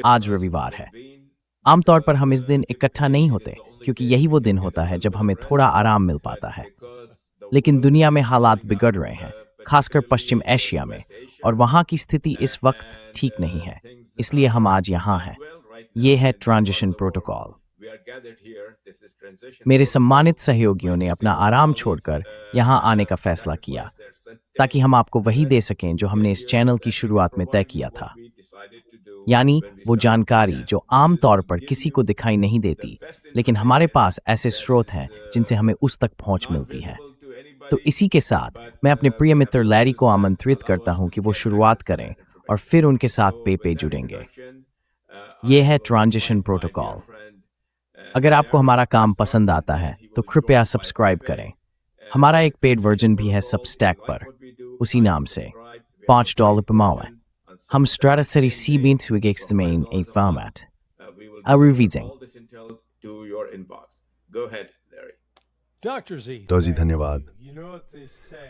आज रविवार है। आमतौर पर हम इस दिन इकट्ठा नहीं होते क्योंकि यही वो दिन होता है जब हमें थोड़ा आराम मिल पाता है। लेकिन दुनिया में हालात बिगड़ रहे हैं, खासकर पश्चिम एशिया में, और वहाँ की स्थिति इस वक्त ठीक नहीं है। इसलिए हम आज यहाँ हैं। ये है ट्रांजिशन प्रोटोकॉल। मेरे सम्मानित सहयोगियों ने अपना आराम छोड़कर यहाँ आने का फैसला किया ताकि हम आपको वही दे सकें जो हमने इस चैनल की शुरुआत में तय किया था, यानी वो जानकारी जो आम तौर पर किसी को दिखाई नहीं देती, लेकिन हमारे पास ऐसे स्रोत हैं जिनसे हमें उस तक पहुंच मिलती है। तो इसी के साथ मैं अपने प्रिय मित्र लैरी को आमंत्रित करता हूं कि वो शुरुआत करें और फिर उनके साथ पेपे जुड़ेंगे। ये है ट्रांजिशन प्रोटोकॉल। अगर आपको हमारा काम पसंद आता है तो कृपया सब्सक्राइब करें। हमारा एक पेड वर्जन भी है सबस्टैक पर, उसी नाम से $5 per month. हम Strataseri C-Bint a format. Reading. तो जी धन्यवाद।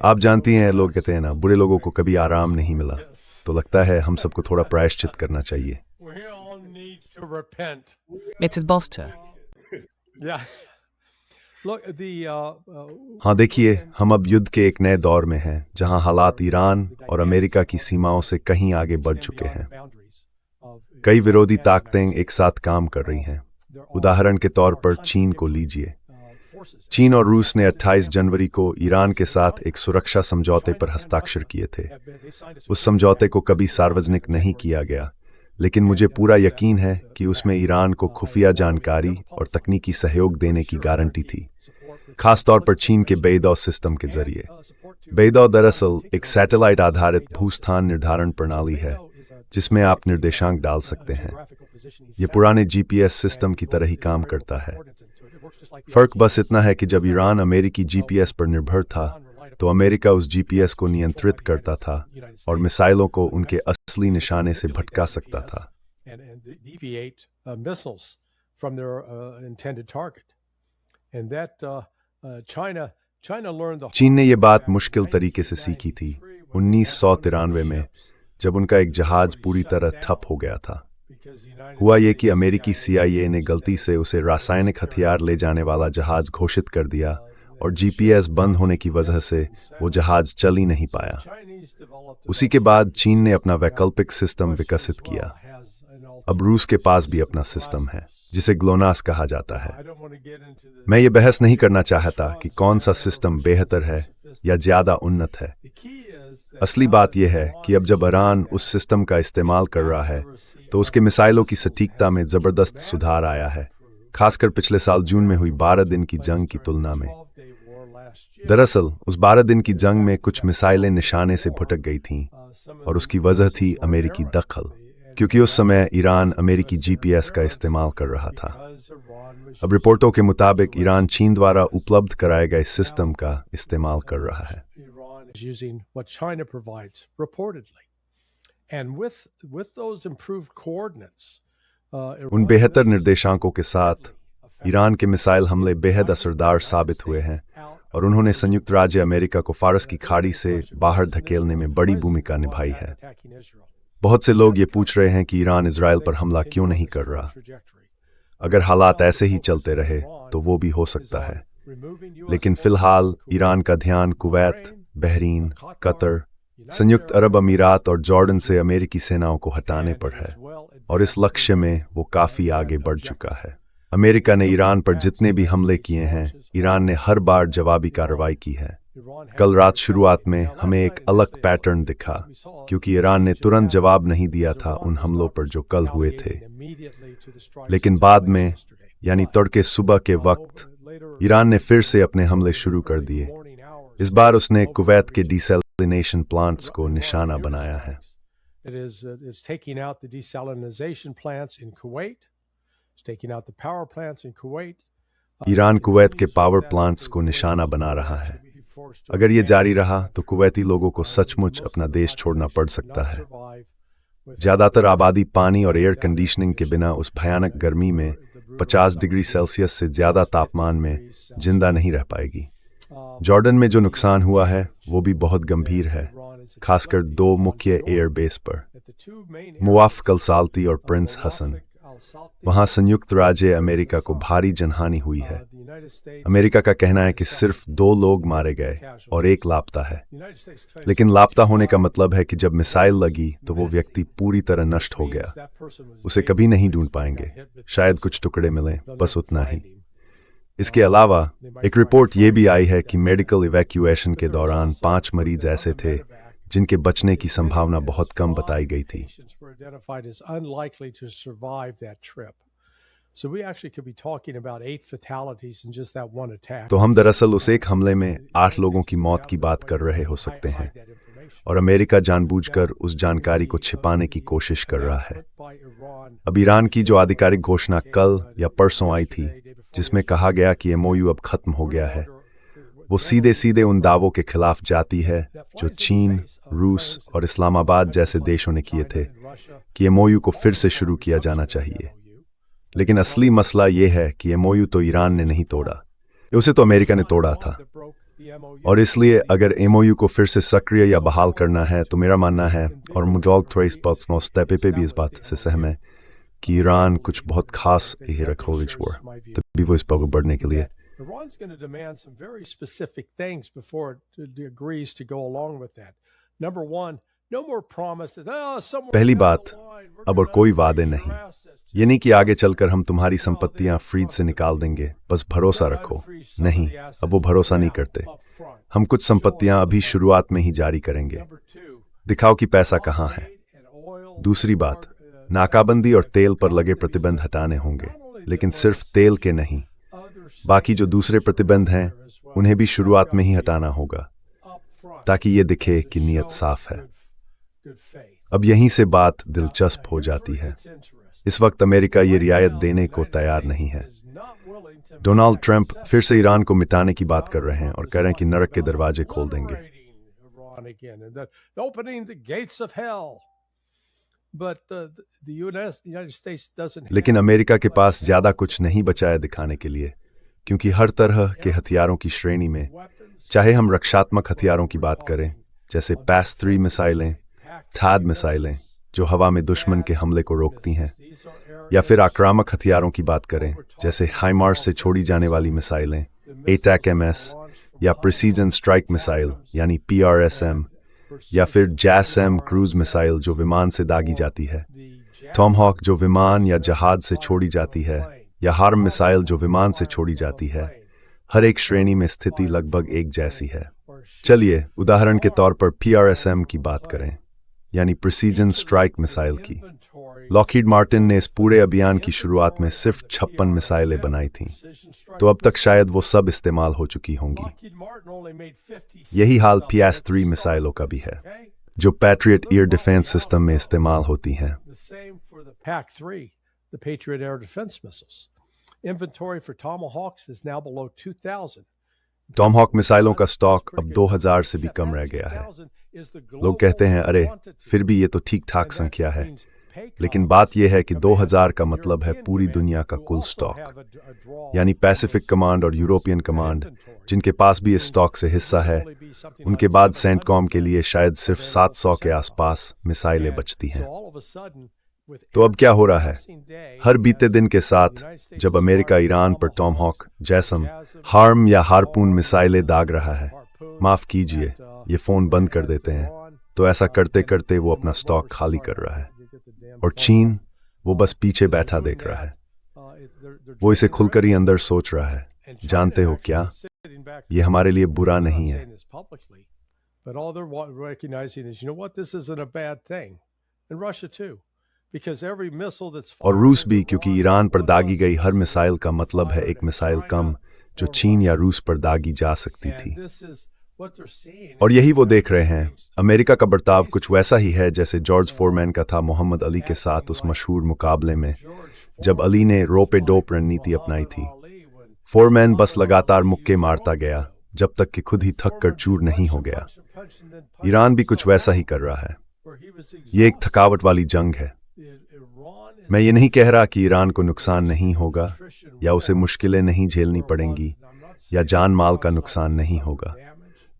आप जानती हैं, लोग कहते हैं ना, बुरे लोगों को कभी आराम नहीं मिला, तो लगता है हम सबको थोड़ा प्रायश्चित करना चाहिए। It's a bolster. हाँ, देखिए, हम अब युद्ध के एक नए दौर में हैं जहां हालात ईरान और अमेरिका की सीमाओं से कहीं आगे बढ़ चुके हैं। कई विरोधी ताकतें एक साथ काम कर रही हैं। उदाहरण के तौर पर चीन को लीजिए। चीन और रूस ने 28 जनवरी को ईरान के साथ एक सुरक्षा समझौते पर हस्ताक्षर किए थे। उस समझौते को कभी सार्वजनिक नहीं किया गया, लेकिन मुझे पूरा यकीन है कि उसमें ईरान को खुफिया जानकारी और तकनीकी सहयोग देने की गारंटी थी, खास तौर पर चीन के बेइदौ सिस्टम के जरिए। बेइदौ दरअसल एक सैटेलाइट आधारित भूस्थान निर्धारण प्रणाली है जिसमें आप निर्देशांक डाल सकते हैं। ये पुराने जीपीएस सिस्टम की तरह ही काम करता है। फर्क बस इतना है कि जब ईरान अमेरिकी जीपीएस पर निर्भर था तो अमेरिका उस जीपीएस को नियंत्रित करता था और मिसाइलों को उनके असली निशाने से भटका सकता था। चीन ने यह बात मुश्किल तरीके से सीखी थी 1993 में, जब उनका एक जहाज पूरी तरह ठप हो गया था। हुआ ये कि अमेरिकी CIA ने गलती से उसे रासायनिक हथियार ले जाने वाला जहाज घोषित कर दिया और जीपीएस बंद होने की वजह से वो जहाज चल ही नहीं पाया। उसी के बाद चीन ने अपना वैकल्पिक सिस्टम विकसित किया। अब रूस के पास भी अपना सिस्टम है जिसे ग्लोनास कहा जाता है। मैं ये बहस नहीं करना चाहता कि कौन सा सिस्टम बेहतर है या ज्यादा उन्नत है। असली बात यह है कि अब जब ईरान उस सिस्टम का इस्तेमाल कर रहा है तो उसके मिसाइलों की सटीकता में जबरदस्त सुधार आया है, खासकर पिछले साल जून में हुई 12 दिन की जंग की तुलना में। दरअसल उस 12 दिन की जंग में कुछ मिसाइलें निशाने से भटक गई थीं और उसकी वजह थी अमेरिकी दखल, क्योंकि उस समय ईरान अमेरिकी जीपीएस का इस्तेमाल कर रहा था। अब रिपोर्टों के मुताबिक ईरान चीन द्वारा उपलब्ध कराए गए सिस्टम का इस्तेमाल कर रहा है। उन बेहतर निर्देशांकों के साथ ईरान के मिसाइल हमले बेहद असरदार साबित हुए हैं और उन्होंने संयुक्त राज्य अमेरिका को फारस की खाड़ी से बाहर धकेलने में बड़ी भूमिका निभाई है। बहुत से लोग ये पूछ रहे हैं कि ईरान इजराइल पर हमला क्यों नहीं कर रहा। अगर हालात ऐसे ही चलते रहे तो वो भी हो सकता है, लेकिन फिलहाल ईरान का ध्यान कुवैत, बहरीन, कतर, संयुक्त अरब अमीरात और जॉर्डन से अमेरिकी सेनाओं को हटाने पर है, और इस लक्ष्य में वो काफी आगे बढ़ चुका है। अमेरिका ने ईरान पर जितने भी हमले किए हैं, ईरान ने हर बार जवाबी कार्रवाई की है। कल रात शुरुआत में हमें एक अलग पैटर्न दिखा, क्योंकि ईरान ने तुरंत जवाब नहीं दिया था उन हमलों पर जो कल हुए थे। लेकिन बाद में, यानी तड़के सुबह के वक्त, ईरान ने फिर से अपने हमले शुरू कर दिए। इस बार उसने कुवैत के डिसैलिनेशन प्लांट्स को निशाना बनाया है। ईरान कुवैत के पावर प्लांट्स को निशाना बना रहा है। अगर ये जारी रहा तो कुवैती लोगों को सचमुच अपना देश छोड़ना पड़ सकता है। ज्यादातर आबादी पानी और एयर कंडीशनिंग के बिना उस भयानक गर्मी में 50 डिग्री सेल्सियस से ज्यादा तापमान में जिंदा नहीं रह पाएगी। जॉर्डन में जो नुकसान हुआ है वो भी बहुत गंभीर है। खासकर दो मुख्य एयरबेस पर, मुआफ कलसालती और प्रिंस हसन। वहां संयुक्त राज्य अमेरिका को भारी जनहानि हुई है। अमेरिका का कहना है कि सिर्फ 2 लोग मारे गए और 1 लापता है। लेकिन लापता होने का मतलब है कि जब मिसाइल लगी तो वो व्यक्ति पूरी तरह नष्ट हो गया। उसे कभी नहीं ढूंढ पाएंगे, शायद कुछ टुकड़े मिलें, बस उतना ही। इसके अलावा एक रिपोर्ट ये भी आई है कि मेडिकल इवैक्यूएशन के दौरान 5 मरीज ऐसे थे जिनके बचने की संभावना बहुत कम बताई गई थी। तो हम दरअसल उस एक हमले में 8 लोगों की मौत की बात कर रहे हो सकते हैं, और अमेरिका जानबूझकर उस जानकारी को छिपाने की कोशिश कर रहा है। अब ईरान की जो आधिकारिक घोषणा कल या परसों आई थी, जिसमें कहा गया कि एमओयू अब खत्म हो गया है, वो सीधे सीधे उन दावों के खिलाफ जाती है जो चीन, रूस और इस्लामाबाद जैसे देशों ने किए थे कि एमओयू को फिर से शुरू किया जाना चाहिए। लेकिन असली मसला ये है कि एमओयू तो ईरान ने नहीं तोड़ा, उसे तो अमेरिका ने तोड़ा था। और इसलिए अगर एमओयू को फिर से सक्रिय या बहाल करना है तो मेरा मानना है, और मुजॉल थ्रेस पल्स पे भी इस बात से सहम है, कि ईरान कुछ बहुत खास तभी वो इस पर बढ़ने के लिए Iran's going to demand some very specific things before it agrees to go along with that. Number one, no more promises. पहली बात, अब और कोई वादे नहीं। ये नहीं कि आगे चलकर हम तुम्हारी संपत्तियां फ्रीज से निकाल देंगे, बस भरोसा रखो। नहीं, अब वो भरोसा नहीं करते। हम कुछ संपत्तियां अभी शुरुआत में ही जारी करेंगे। दिखाओ कि पैसा कहाँ है। दूसरी बात, नाकाबंदी और तेल पर लगे प्रतिबंध हटाने होंगे, लेकिन सिर्फ तेल के नहीं, बाकी जो दूसरे प्रतिबंध हैं उन्हें भी शुरुआत में ही हटाना होगा, ताकि ये दिखे कि नीयत साफ है। अब यहीं से बात दिलचस्प हो जाती है। इस वक्त अमेरिका ये रियायत देने को तैयार नहीं है। डोनाल्ड ट्रंप फिर से ईरान को मिटाने की बात कर रहे हैं और कह रहे हैं कि नरक के दरवाजे खोल देंगे। लेकिन अमेरिका के पास ज्यादा कुछ नहीं बचा है दिखाने के लिए, क्योंकि हर तरह के हथियारों की श्रेणी में, चाहे हम रक्षात्मक हथियारों की बात करें जैसे PAC-3 मिसाइलें, THAAD मिसाइलें जो हवा में दुश्मन के हमले को रोकती हैं, या फिर आक्रामक हथियारों की बात करें जैसे हाइमार्स से छोड़ी जाने वाली मिसाइलें ATACMS, या प्रिसीजन स्ट्राइक मिसाइल यानी PRSM, या फिर JASSM क्रूज मिसाइल जो विमान से दागी जाती है, टॉमहॉक जो विमान या जहाज से छोड़ी जाती है, या हार्म मिसाइल जो विमान से छोड़ी जाती है। हर एक श्रेणी में स्थिति लगभग एक जैसी है। चलिए उदाहरण के तौर पर PRSM की बात करें, यानी प्रिसीजन स्ट्राइक मिसाइल की। लॉकहीड मार्टिन ने इस पूरे अभियान की शुरुआत में सिर्फ 56 मिसाइलें बनाई थीं, तो अब तक शायद वो सब इस्तेमाल हो चुकी होंगी। यही हाल PAC-3 मिसाइलों का भी है, जो पैट्रियट एयर डिफेंस सिस्टम में इस्तेमाल होती हैं। The Patriot Air Defense Missiles. Inventory for Tomahawks is now below 2,000. Tomahawk मिसाइलों का स्टॉक अब 2000 से भी कम रह गया है। लोग कहते हैं अरे फिर भी ये तो ठीक ठाक संख्या है, लेकिन बात यह है कि 2000 का मतलब है पूरी दुनिया का कुल स्टॉक, यानी पैसिफिक कमांड और यूरोपियन कमांड जिनके पास भी इस स्टॉक से हिस्सा है, उनके बाद सेंटकॉम के लिए शायद सिर्फ 700 के आसपास मिसाइलें बचती हैं। तो अब क्या हो रहा है? हर बीते दिन के साथ जब अमेरिका ईरान पर टॉमहॉक, जैसम, हार्म या हारपून मिसाइलें दाग रहा है, माफ कीजिए ये फोन बंद कर देते हैं, तो ऐसा करते करते वो अपना स्टॉक खाली कर रहा है। और चीन, वो बस पीछे बैठा देख रहा है। वो इसे खुलकर ही अंदर सोच रहा है, जानते हो क्या, ये हमारे लिए बुरा नहीं है। और रूस भी, क्योंकि ईरान पर दागी गई हर मिसाइल का मतलब है एक मिसाइल कम जो चीन या रूस पर दागी जा सकती थी। और यही वो देख रहे हैं। अमेरिका का बर्ताव कुछ वैसा ही है जैसे जॉर्ज फोरमैन का था मोहम्मद अली के साथ उस मशहूर मुकाबले में, जब अली ने रोप ए डोप रणनीति अपनाई थी। फोरमैन बस लगातार मुक्के मारता गया जब तक कि खुद ही थक कर चूर नहीं हो गया। ईरान भी कुछ वैसा ही कर रहा है। ये एक थकावट वाली जंग है। मैं ये नहीं कह रहा कि ईरान को नुकसान नहीं होगा, या उसे मुश्किलें नहीं झेलनी पड़ेंगी, या जान माल का नुकसान नहीं होगा,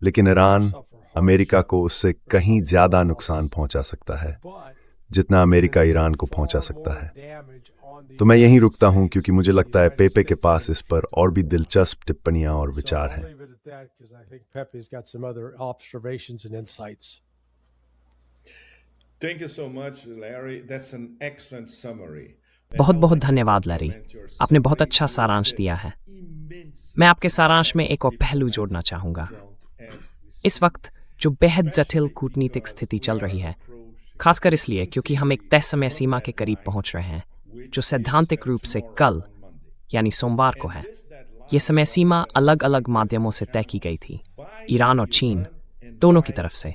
लेकिन ईरान अमेरिका को उससे कहीं ज्यादा नुकसान पहुंचा सकता है जितना अमेरिका ईरान को पहुंचा सकता है। तो मैं यहीं रुकता हूं क्योंकि मुझे लगता है पेपे के पास इस पर और भी दिलचस्प टिप्पणियां और विचार हैं। Thank you so much, Larry. That's an excellent summary. बहुत बहुत धन्यवाद लैरी, आपने बहुत अच्छा सारांश दिया है। मैं आपके सारांश में एक और पहलू जोड़ना चाहूँगा। इस वक्त जो बेहद जटिल कूटनीतिक स्थिति चल रही है, खासकर इसलिए क्योंकि हम एक तय समय सीमा के करीब पहुंच रहे हैं, जो सैद्धांतिक रूप से कल यानी सोमवार को है। ये समय सीमा अलग अलग माध्यमों से तय की गई थी, ईरान और चीन दोनों की तरफ से।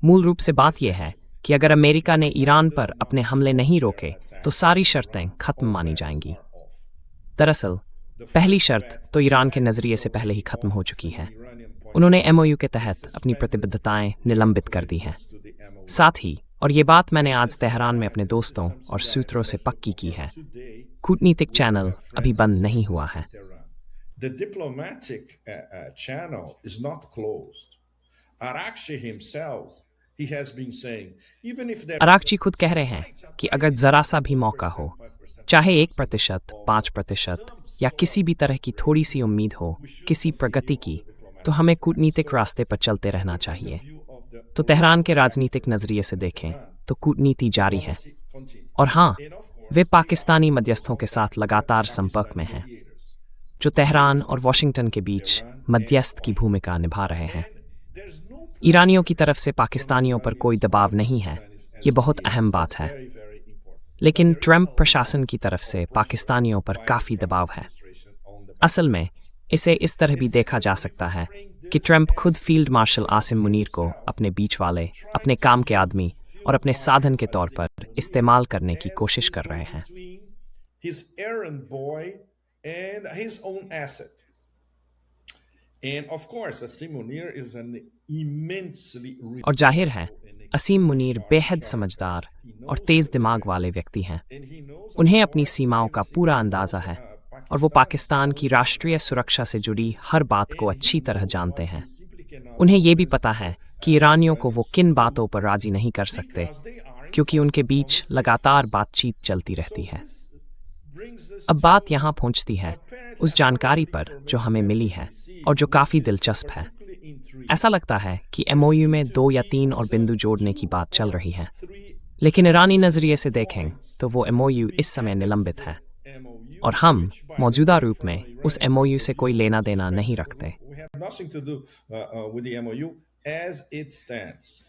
मूल रूप से बात यह है कि अगर अमेरिका ने ईरान पर अपने हमले नहीं रोके तो सारी शर्तें खत्म मानी जाएंगी। दरअसल पहली शर्त तो ईरान के नज़रिए से पहले ही खत्म हो चुकी है। उन्होंने MOU के तहत अपनी प्रतिबद्धताएं निलंबित कर दी हैं। साथ ही, और ये बात मैंने आज तेहरान में अपने दोस्तों और सूत्रों से पक्की की है, कूटनीतिक चैनल अभी बंद नहीं हुआ है। The diplomatic channel is not closed. Arakchi himself, he has been saying, even if there Araghchi खुद कह रहे हैं कि अगर जरा सा भी मौका हो, चाहे 1%, 5% या किसी भी तरह की थोड़ी सी उम्मीद हो किसी प्रगति की, तो हमें कूटनीतिक रास्ते पर चलते रहना चाहिए। तो तेहरान के राजनीतिक नजरिए से देखें तो कूटनीति जारी है, और हाँ, वे पाकिस्तानी मध्यस्थों के साथ लगातार संपर्क में हैं, जो तेहरान और वॉशिंगटन के बीच मध्यस्थ की भूमिका निभा रहे हैं। ईरानियों की तरफ से पाकिस्तानियों पर कोई दबाव नहीं है, ये बहुत अहम बात है। लेकिन ट्रंप प्रशासन की तरफ से पाकिस्तानियों पर काफ़ी दबाव है। असल में इसे इस तरह भी देखा जा सकता है कि ट्रंप खुद फील्ड मार्शल आसिम मुनीर को अपने बीच वाले, अपने काम के आदमी और अपने साधन के तौर पर इस्तेमाल करने की कोशिश कर रहे हैं। his errand boy and his own asset. And of course, Asim Munir is an immensely और जाहिर है, असीम मुनीर बेहद समझदार और तेज दिमाग वाले व्यक्ति हैं। उन्हें अपनी सीमाओं का पूरा अंदाजा है और वो पाकिस्तान की राष्ट्रीय सुरक्षा से जुड़ी हर बात को अच्छी तरह जानते हैं। उन्हें ये भी पता है कि ईरानियों को वो किन बातों पर राजी नहीं कर सकते, क्योंकि उनके बीच लगातार बातचीत चलती रहती है। अब बात यहाँ पहुँचती है उस जानकारी पर जो हमें मिली है और जो काफ़ी दिलचस्प है। ऐसा लगता है कि MOU में 2 या 3 और बिंदु जोड़ने की बात चल रही है, लेकिन ईरानी नज़रिए से देखें तो वो MOU इस समय निलंबित है और हम मौजूदा रूप में उस MOU से कोई लेना देना नहीं रखते। We have nothing to do with the MOU as it stands.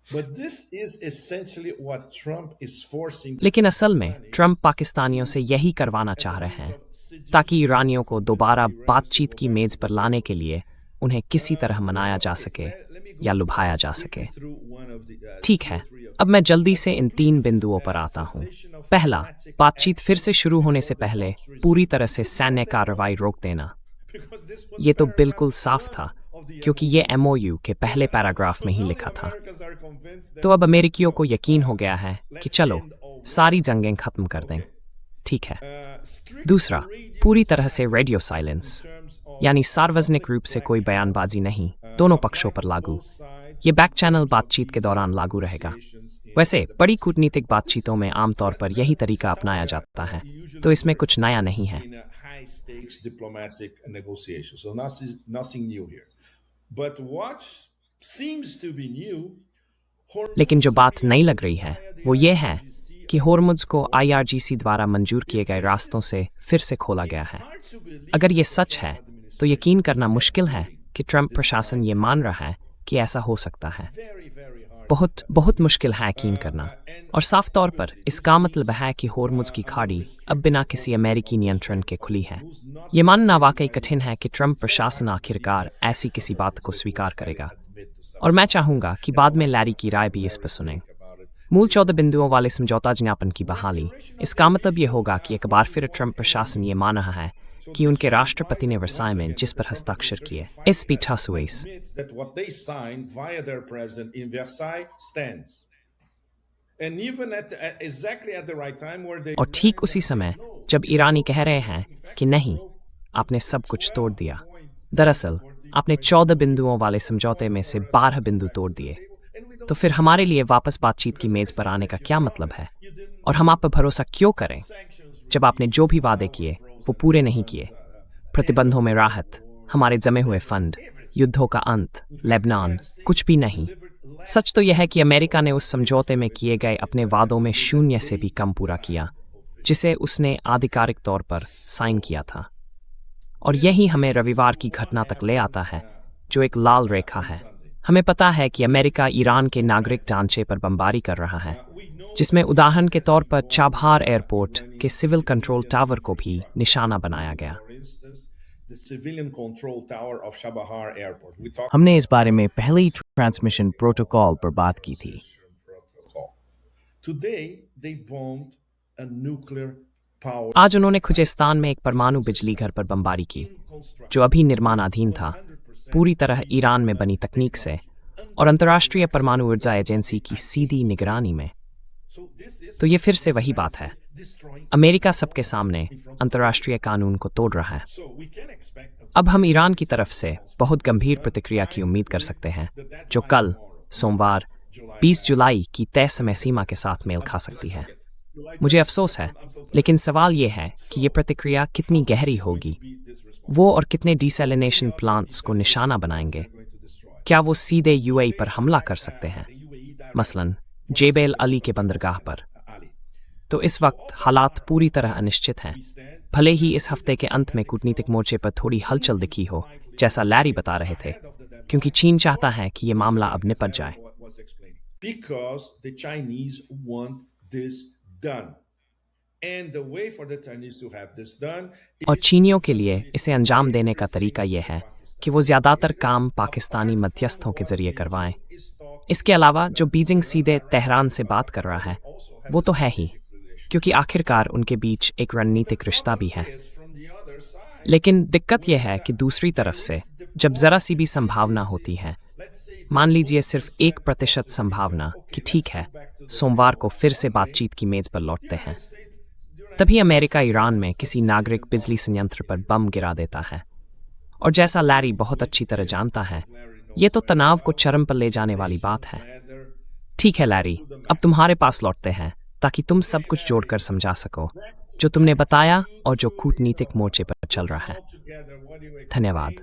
But this is essentially what Trump is forcing. लेकिन असल में ट्रंप पाकिस्तानियों से यही करवाना चाह रहे हैं ताकि ईरानियों को दोबारा बातचीत की मेज पर लाने के लिए उन्हें किसी तरह मनाया जा सके या लुभाया जा सके। ठीक है, अब मैं जल्दी से इन 3 बिंदुओं पर आता हूँ। पहला, बातचीत फिर से शुरू होने से पहले पूरी तरह से सैन्य कार्रवाई रोक देना। ये तो बिल्कुल साफ था, क्योंकि ये MOU के पहले पैराग्राफ में ही लिखा था। तो अब अमेरिकियों को यकीन हो गया है कि चलो सारी जंगें खत्म कर दें। ठीक है। दूसरा, पूरी तरह से रेडियो साइलेंस, यानी सार्वजनिक रूप से कोई बयानबाजी नहीं, दोनों पक्षों पर लागू। ये बैक चैनल बातचीत के दौरान लागू रहेगा। वैसे बड़ी कूटनीतिक बातचीतों में आमतौर पर यही तरीका अपनाया जाता है, तो इसमें कुछ नया नहीं है। High-stakes diplomatic negotiations, so nothing new here. But what seems to be new, लेकिन जो बात नई लग रही है वो ये है कि होर्मुज़ को IRGC द्वारा मंजूर किए गए रास्तों से फिर से खोला गया है। अगर ये सच है तो यकीन करना मुश्किल है कि ट्रंप प्रशासन ये मान रहा है कि ऐसा हो सकता है। बहुत बहुत मुश्किल है यकीन करना, और साफ तौर पर इसका मतलब है कि होर्मुज़ की खाड़ी अब बिना किसी अमेरिकी नियंत्रण के खुली है। ये मानना वाकई कठिन है कि ट्रंप प्रशासन आखिरकार ऐसी किसी बात को स्वीकार करेगा, और मैं चाहूँगा कि बाद में लैरी की राय भी इस पर सुनें। मूल 14 बिंदुओं वाले समझौता ज्ञापन की बहाली, इसका मतलब ये होगा कि एक बार फिर ट्रंप प्रशासन ये मान रहा है कि उनके राष्ट्रपति ने वर्साय में जिस पर हस्ताक्षर किए इस पीठासुएस that what they signed via their president in Versailles stands. And even exactly at the right time where they और ठीक उसी समय जब ईरानी कह रहे हैं कि नहीं, आपने सब कुछ तोड़ दिया। दरअसल आपने 14 बिंदुओं वाले समझौते में से 12 बिंदु तोड़ दिए। तो फिर हमारे लिए वापस बातचीत की मेज पर आने का क्या मतलब है? और हम आप पर भरोसा क्यों करें जब आपने जो भी वादे किए वो पूरे नहीं किए? प्रतिबंधों में राहत, हमारे जमे हुए फंड, युद्धों का अंत, लेबनान, कुछ भी नहीं। सच तो यह है कि अमेरिका ने उस समझौते में किए गए अपने वादों में 0 से भी कम पूरा किया, जिसे उसने आधिकारिक तौर पर साइन किया था। और यही हमें रविवार की घटना तक ले आता है, जो एक लाल रेखा है। हमें पता है कि अमेरिका ईरान के नागरिक ढांचे पर बमबारी कर रहा है, जिसमें उदाहरण के तौर पर चाबहार एयरपोर्ट के सिविल कंट्रोल टावर को भी निशाना बनाया गया। हमने इस बारे में पहले ही ट्रांसमिशन प्रोटोकॉल पर बात की थी। आज उन्होंने खुजेस्तान में एक परमाणु बिजली घर पर बमबारी की, जो अभी निर्माणाधीन था, पूरी तरह ईरान में बनी तकनीक से और अंतर्राष्ट्रीय परमाणु ऊर्जा एजेंसी की सीधी निगरानी में। तो ये फिर से वही बात है, अमेरिका सबके सामने अंतर्राष्ट्रीय कानून को तोड़ रहा है। अब हम ईरान की तरफ से बहुत गंभीर प्रतिक्रिया की उम्मीद कर सकते हैं, जो कल सोमवार 20 जुलाई की तय समय सीमा के साथ मेल खा सकती है। मुझे अफसोस है, लेकिन सवाल ये है कि ये प्रतिक्रिया कितनी गहरी होगी। वो और कितने डिसैलिनेशन प्लांट्स को निशाना बनाएंगे? क्या वो सीधे यूएई पर हमला कर सकते हैं, मसलन जेबेल अली के बंदरगाह पर? तो इस वक्त हालात पूरी तरह अनिश्चित हैं। भले ही इस हफ्ते के अंत में कूटनीतिक मोर्चे पर थोड़ी हलचल दिखी हो, जैसा लैरी बता रहे थे, क्योंकि चीन चाहता है कि ये मामला अब निपट जाए। और चीनियों के लिए इसे अंजाम देने का तरीका यह है कि वो ज्यादातर काम पाकिस्तानी मध्यस्थों के जरिए करवाएं। इसके अलावा जो बीजिंग सीधे तेहरान से बात कर रहा है, वो तो है ही, क्योंकि आखिरकार उनके बीच एक रणनीतिक रिश्ता भी है। लेकिन दिक्कत यह है कि दूसरी तरफ से जब जरा सी भी संभावना होती है, मान लीजिए सिर्फ 1% संभावना कि ठीक है, सोमवार को फिर से बातचीत की मेज पर लौटते हैं, तभी अमेरिका ईरान में किसी नागरिक बिजली संयंत्र पर बम गिरा देता है। और जैसा लैरी बहुत अच्छी तरह जानता है, ये तो तनाव को चरम पर ले जाने वाली बात है। ठीक है लैरी, अब तुम्हारे पास लौटते हैं ताकि तुम सब कुछ जोड़कर समझा सको जो तुमने बताया और जो कूटनीतिक मोर्चे पर चल रहा है। धन्यवाद।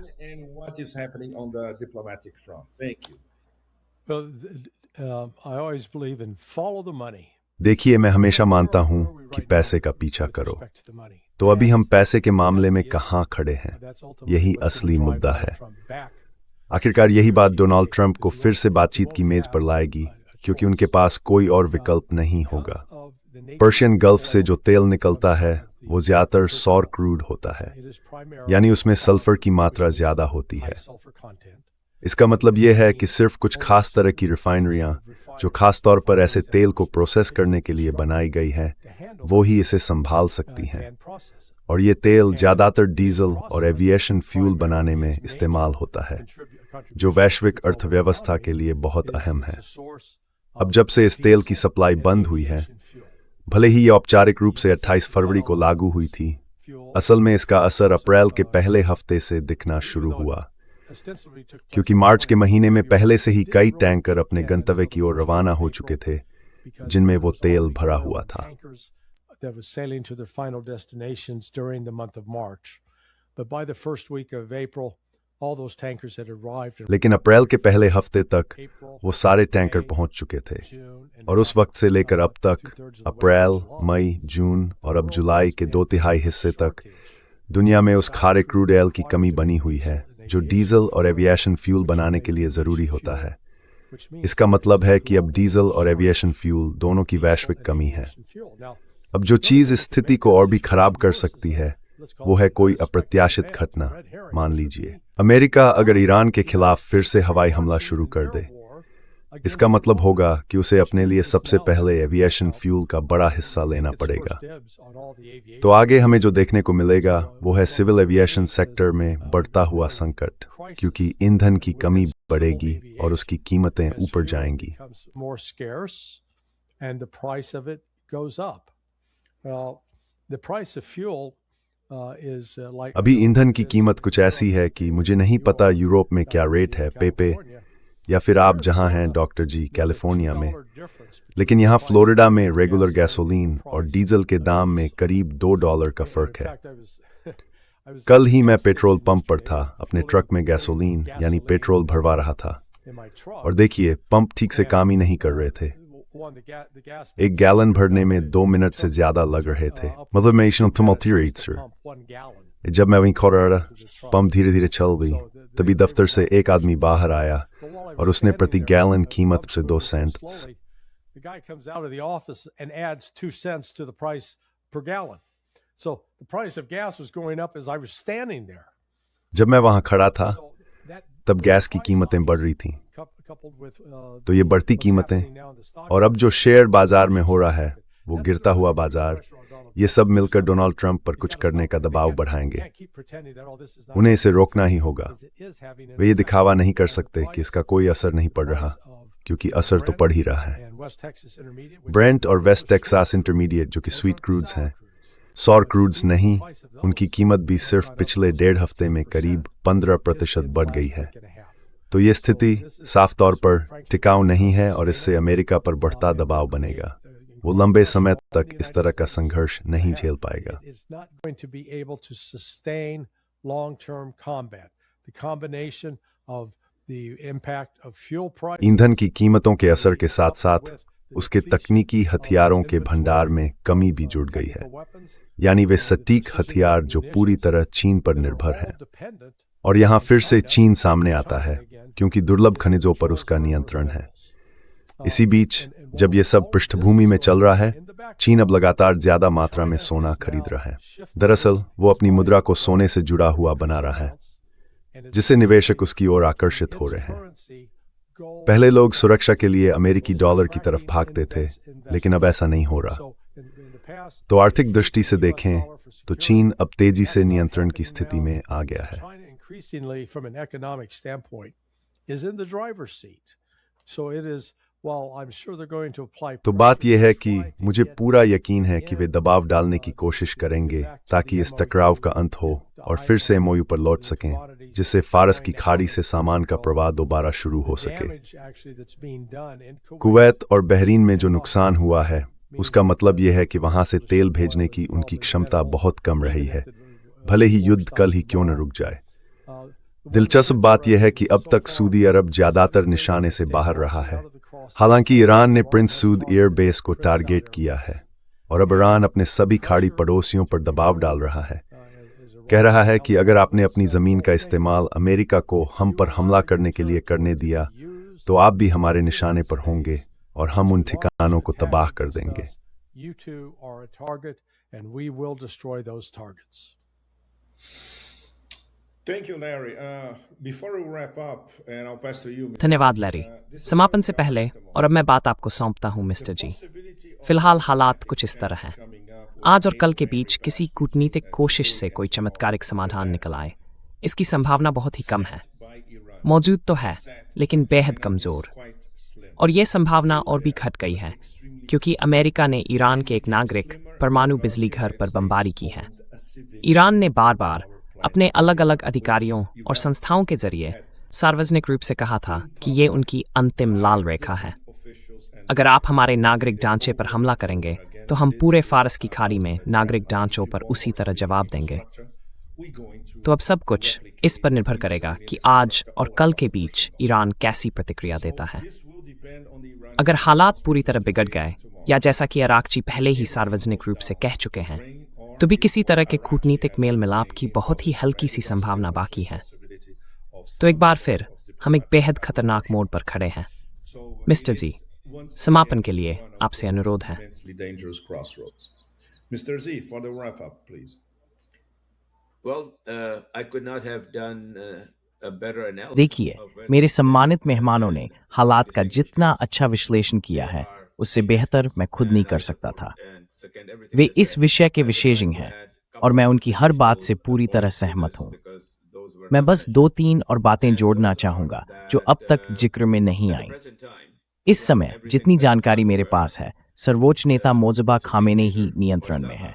Well, I always believe in follow the money. देखिए, मैं हमेशा मानता हूं कि पैसे का पीछा करो। तो अभी हम पैसे के मामले में कहां खड़े हैं, यही असली मुद्दा है। आखिरकार यही बात डोनाल्ड ट्रंप को फिर से बातचीत की मेज पर लाएगी, क्योंकि उनके पास कोई और विकल्प नहीं होगा। पर्शियन गल्फ से जो तेल निकलता है वो ज्यादातर सौर क्रूड होता है, यानी उसमें सल्फर की मात्रा ज्यादा होती है। इसका मतलब यह है कि सिर्फ कुछ खास तरह की रिफाइनरियां, जो खास तौर पर ऐसे तेल को प्रोसेस करने के लिए बनाई गई हैं, वो ही इसे संभाल सकती हैं। और ये तेल ज़्यादातर डीजल और एविएशन फ्यूल बनाने में इस्तेमाल होता है, जो वैश्विक अर्थव्यवस्था के लिए बहुत अहम है। अब जब से इस तेल की सप्लाई बंद हुई है, भले ही ये औपचारिक रूप से 28 फरवरी को लागू हुई थी, असल में इसका असर अप्रैल के पहले हफ्ते से दिखना शुरू हुआ, क्योंकि मार्च के महीने में पहले से ही कई टैंकर अपने गंतव्य की ओर रवाना हो चुके थे, जिनमें वो तेल भरा हुआ था। That was sailing to their final destinations during the month of March. But by the first week of April, all those tankers had arrived. लेकिन अप्रैल के पहले हफ्ते तक वो सारे टैंकर पहुंच चुके थे, और उस वक्त से लेकर अब तक, अप्रैल, मई, जून और अब जुलाई के 2/3 हिस्से तक, दुनिया में उस खारे क्रूड ऑयल की कमी बनी हुई है, जो डीजल और एविएशन फ्यूल बनाने के लिए ज़रूरी होता है। इसका मतलब है कि अब डीजल और एविएशन फ्यूल दोनों की वैश्विक कमी है। अब जो चीज़ इस स्थिति को और भी खराब कर सकती है, वो है कोई अप्रत्याशित घटना। मान लीजिए अमेरिका अगर ईरान के खिलाफ फिर से हवाई हमला शुरू कर दे, इसका मतलब होगा कि उसे अपने लिए सबसे पहले एविएशन फ्यूल का बड़ा हिस्सा लेना पड़ेगा। तो आगे हमें जो देखने को मिलेगा वो है सिविल एविएशन सेक्टर में बढ़ता हुआ संकट, क्योंकि ईंधन की कमी बढ़ेगी और उसकी कीमतें ऊपर जाएंगी। The price of fuel अभी ईंधन की कीमत कुछ ऐसी है कि मुझे नहीं पता यूरोप में क्या रेट है पे या फिर आप जहां हैं डॉक्टर जी कैलिफोर्निया में, लेकिन यहाँ फ्लोरिडा में रेगुलर गैसोलीन और डीजल के दाम में करीब $2 का फर्क है। कल ही मैं पेट्रोल पंप पर था, अपने ट्रक में गैसोलीन यानी पेट्रोल भरवा रहा था, और देखिए पंप ठीक से काम ही नहीं कर रहे थे। 1 गैलन भरने में 2 मिनट से ज्यादा लग रहे थे। मतलब मैं जब मैं वहीं खड़ा रहा, पंप धीरे धीरे चल गई, तभी दफ्तर से एक आदमी बाहर आया और उसने प्रति गैलन कीमत से 2 Saint. The guy comes out of the office and adds 2 cents to the price per gallon. So the price of gas was going up as I was standing there. जब मैं वहां खड़ा था तब गैस की कीमतें बढ़ रही थीं। तो ये बढ़ती कीमतें और अब जो शेयर बाजार में हो रहा है वो गिरता हुआ बाजार, ये सब मिलकर डोनाल्ड ट्रंप पर कुछ करने का दबाव बढ़ाएंगे। उन्हें इसे रोकना ही होगा। वे ये दिखावा नहीं कर सकते कि इसका कोई असर नहीं पड़ रहा, क्योंकि असर तो पड़ ही रहा है। ब्रेंट और वेस्ट टेक्सास इंटरमीडिएट जो कि स्वीट क्रूड्स हैं, सौर क्रूड्स नहीं, उनकी कीमत भी सिर्फ पिछले 1.5 हफ्ते में करीब 15% बढ़ गई है। तो ये स्थिति साफ तौर पर टिकाऊ नहीं है और इससे अमेरिका पर बढ़ता दबाव बनेगा। वो लंबे समय तक इस तरह का संघर्ष नहीं झेल पाएगा। ईंधन की कीमतों के असर के साथ साथ उसके तकनीकी हथियारों के भंडार में कमी भी जुड़ गई है, यानी वे सटीक हथियार जो पूरी तरह चीन पर निर्भर हैं। और यहाँ फिर से चीन सामने आता है क्योंकि दुर्लभ खनिजों पर उसका नियंत्रण है। इसी बीच जब ये सब पृष्ठभूमि में चल रहा है, चीन अब लगातार ज्यादा मात्रा में सोना खरीद रहा है। दरअसल वो अपनी मुद्रा को सोने से जुड़ा हुआ बना रहा है, जिससे निवेशक उसकी ओर आकर्षित हो रहे हैं। पहले लोग सुरक्षा के लिए अमेरिकी डॉलर की तरफ भागते थे, लेकिन अब ऐसा नहीं हो रहा। तो आर्थिक दृष्टि से देखें तो चीन अब तेजी से नियंत्रण की स्थिति में आ गया है। तो बात यह है कि मुझे पूरा यकीन है कि वे दबाव डालने की कोशिश करेंगे ताकि इस टकराव का अंत हो और फिर से एमओयू पर लौट सकें, जिससे फारस की खाड़ी से सामान का प्रवाह दोबारा शुरू हो सके। कुवैत और बहरीन में जो नुकसान हुआ है उसका मतलब यह है कि वहां से तेल भेजने की उनकी क्षमता बहुत कम रही है, भले ही युद्ध कल ही क्यों न रुक जाए। दिलचस्प बात यह है कि अब तक सऊदी अरब ज्यादातर निशाने से बाहर रहा है। हालांकि ईरान ने प्रिंस सूद एयर बेस को टारगेट किया है और अब ईरान अपने सभी खाड़ी पड़ोसियों पर दबाव डाल रहा है। कह रहा है कि अगर आपने अपनी जमीन का इस्तेमाल अमेरिका को हम पर हमला करने के लिए करने दिया तो आप भी हमारे निशाने पर होंगे और हम उन ठिकानों को तबाह कर देंगे। धन्यवाद लैरी। समापन से पहले और अब मैं बात आपको सौंपता हूं मिस्टर जी। फिलहाल हालात कुछ इस तरह हैं। आज और कल के बीच किसी कूटनीतिक कोशिश से कोई चमत्कारिक समाधान निकल आए, इसकी संभावना बहुत ही कम है। मौजूद तो है लेकिन बेहद कमजोर, और ये संभावना और भी घट गई है क्योंकि अमेरिका ने ईरान के एक नागरिक परमाणु बिजली घर पर बमबारी की है। ईरान ने बार बार अपने अलग अलग अधिकारियों और संस्थाओं के जरिए सार्वजनिक रूप से कहा था कि ये उनकी अंतिम लाल रेखा है। अगर आप हमारे नागरिक ढांचे पर हमला करेंगे तो हम पूरे फारस की खाड़ी में नागरिक ढांचों पर उसी तरह जवाब देंगे। तो अब सब कुछ इस पर निर्भर करेगा कि आज और कल के बीच ईरान कैसी प्रतिक्रिया देता है। अगर हालात पूरी तरह बिगड़ गए, या जैसा कि अराक्ची पहले ही सार्वजनिक रूप से कह चुके हैं, तो भी किसी तरह के कूटनीतिक मेल मिलाप की बहुत ही हल्की सी संभावना बाकी है। तो एक बार फिर हम एक बेहद खतरनाक मोड़ पर खड़े हैं। मिस्टर जी, समापन के लिए आपसे अनुरोध है। Mr. Z, for the wrap up, please. Well, I could not have done a better analysis. देखिए, मेरे सम्मानित मेहमानों ने हालात का जितना अच्छा विश्लेषण किया है उससे बेहतर मैं खुद नहीं कर सकता था। वे इस विषय के विशेषज्ञ हैं और मैं उनकी हर बात से पूरी तरह सहमत हूँ। मैं बस 2-3 और बातें जोड़ना चाहूँगा जो अब तक जिक्र में नहीं आई। इस समय जितनी जानकारी मेरे पास है, सर्वोच्च नेता मोज़बा खामेनेई ही नियंत्रण में है।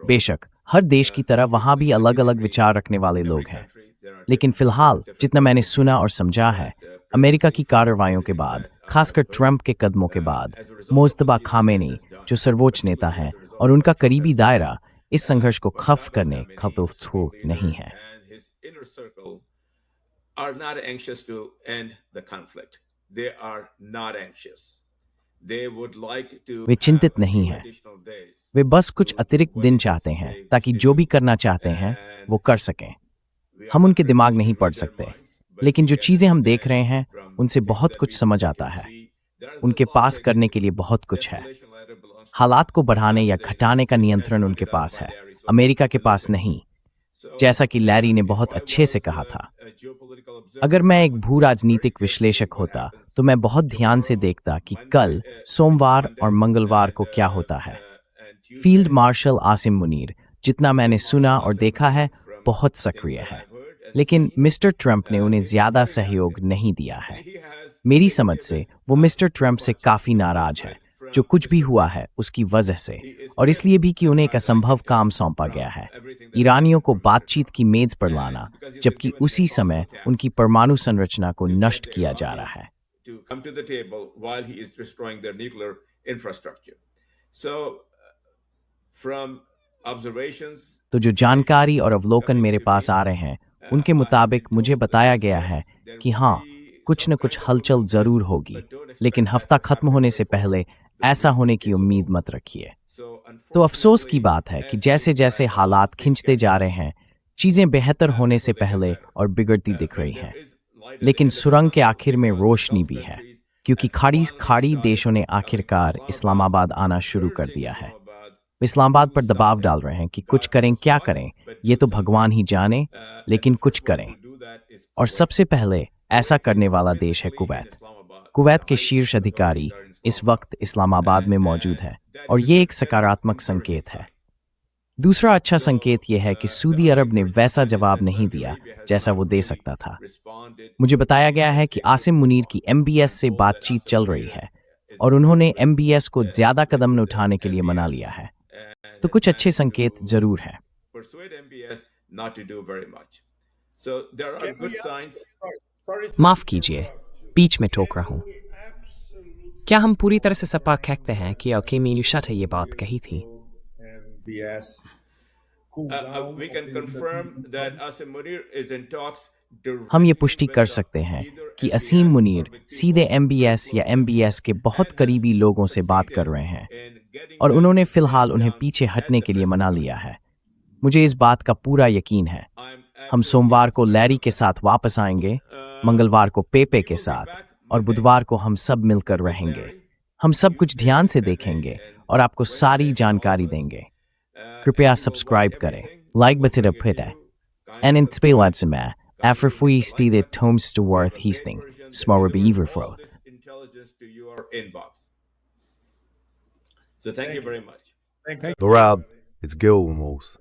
बेशक हर देश की तरह वहाँ भी अलग अलग विचार रखने वाले लोग हैं, लेकिन फिलहाल जितना मैंने सुना और समझा है, अमेरिका की कार्रवाइयों के बाद, खासकर ट्रंप के कदमों के बाद, मोज्तबा खामेनी जो सर्वोच्च नेता हैं और उनका करीबी दायरा इस संघर्ष को खफ करने खतोख नहीं है। are not anxious to end the conflict. They are not anxious. They would like to वे चिंतित have नहीं few हैं। additional days. वे बस कुछ अतिरिक्त दिन चाहते हैं ताकि जो भी करना चाहते हैं वो कर सकें। हम उनके दिमाग नहीं पढ़ सकते, लेकिन जो चीज़ें हम देख रहे हैं उनसे बहुत कुछ समझ आता है। उनके पास करने के लिए बहुत कुछ है। हालात को बढ़ाने या घटाने का नियंत्रण उनके पास है, अमेरिका के पास नहीं, जैसा कि लैरी ने बहुत अच्छे से कहा था। अगर मैं एक भू राजनीतिक विश्लेषक होता तो मैं बहुत ध्यान से देखता कि कल सोमवार और मंगलवार को क्या होता है। फील्ड मार्शल आसिम मुनीर, जितना मैंने सुना और देखा है, बहुत सक्रिय है, लेकिन मिस्टर ट्रंप ने उन्हें ज्यादा सहयोग नहीं दिया है। मेरी समझ से वो मिस्टर ट्रंप से काफी नाराज है, जो कुछ भी हुआ है उसकी वजह से, और इसलिए भी कि उन्हें एक असंभव काम सौंपा गया है, ईरानियों को बातचीत की मेज पर लाना, जबकि उसी समय उनकी परमाणु संरचना को नष्ट किया जा रहा है। To come to the table while he is destroying their nuclear infrastructure. So, from observations, तो जो जानकारी और अवलोकन मेरे पास आ रहे हैं उनके मुताबिक मुझे बताया गया है कि हाँ, कुछ न कुछ हलचल जरूर होगी, लेकिन हफ्ता खत्म होने से पहले ऐसा होने की उम्मीद मत रखिए। तो अफसोस की बात है कि जैसे जैसे हालात खिंचते जा रहे हैं, चीजें बेहतर होने से पहले और बिगड़ती दिख रही हैं, लेकिन सुरंग के आखिर में रोशनी भी है, क्योंकि खाड़ी देशों ने आखिरकार इस्लामाबाद आना शुरू कर दिया है। वे इस्लामाबाद पर दबाव डाल रहे हैं कि कुछ करें, क्या करें ये तो भगवान ही जाने, लेकिन कुछ करें। और सबसे पहले ऐसा करने वाला देश है कुवैत। कुवैत के शीर्ष अधिकारी इस वक्त इस्लामाबाद में मौजूद है, और ये एक सकारात्मक संकेत है। दूसरा अच्छा संकेत यह है कि सऊदी अरब ने वैसा जवाब नहीं दिया जैसा वो दे सकता था। मुझे बताया गया है कि आसिम मुनीर की MBS से बातचीत चल रही है, और उन्होंने MBS को ज्यादा कदम न उठाने के लिए मना लिया है। तो कुछ अच्छे संकेत जरूर हैं। persuade MBS not to do very much. So there are good signs. माफ कीजिए, बीच में टोक रहा हूँ। क्या हम पूरी तरह से सपा कहते हैं कि अकेमीनुशा ने ये बात कही थी? BS. We can confirm that Asim Munir is in talks. हम ये पुष्टि कर सकते हैं कि असीम मुनीर सीधे MBS या MBS के बहुत करीबी लोगों से बात कर रहे हैं, और उन्होंने फिलहाल उन्हें पीछे हटने के लिए मना लिया है। मुझे इस बात का पूरा यकीन है। हम सोमवार को लैरी के साथ वापस आएंगे, मंगलवार को पेपे के साथ, और बुधवार को हम सब मिलकर रहेंगे। हम सब कुछ ध्यान से देखेंगे और आपको सारी जानकारी देंगे। कृपया सब्सक्राइब करें, लाइक बटन दबाएं, en inspelat med, afterfui det tomste worth histing, små beaverfroth. Intelligence to your inbox. So thank you very much. Dorab, it's Gil almost.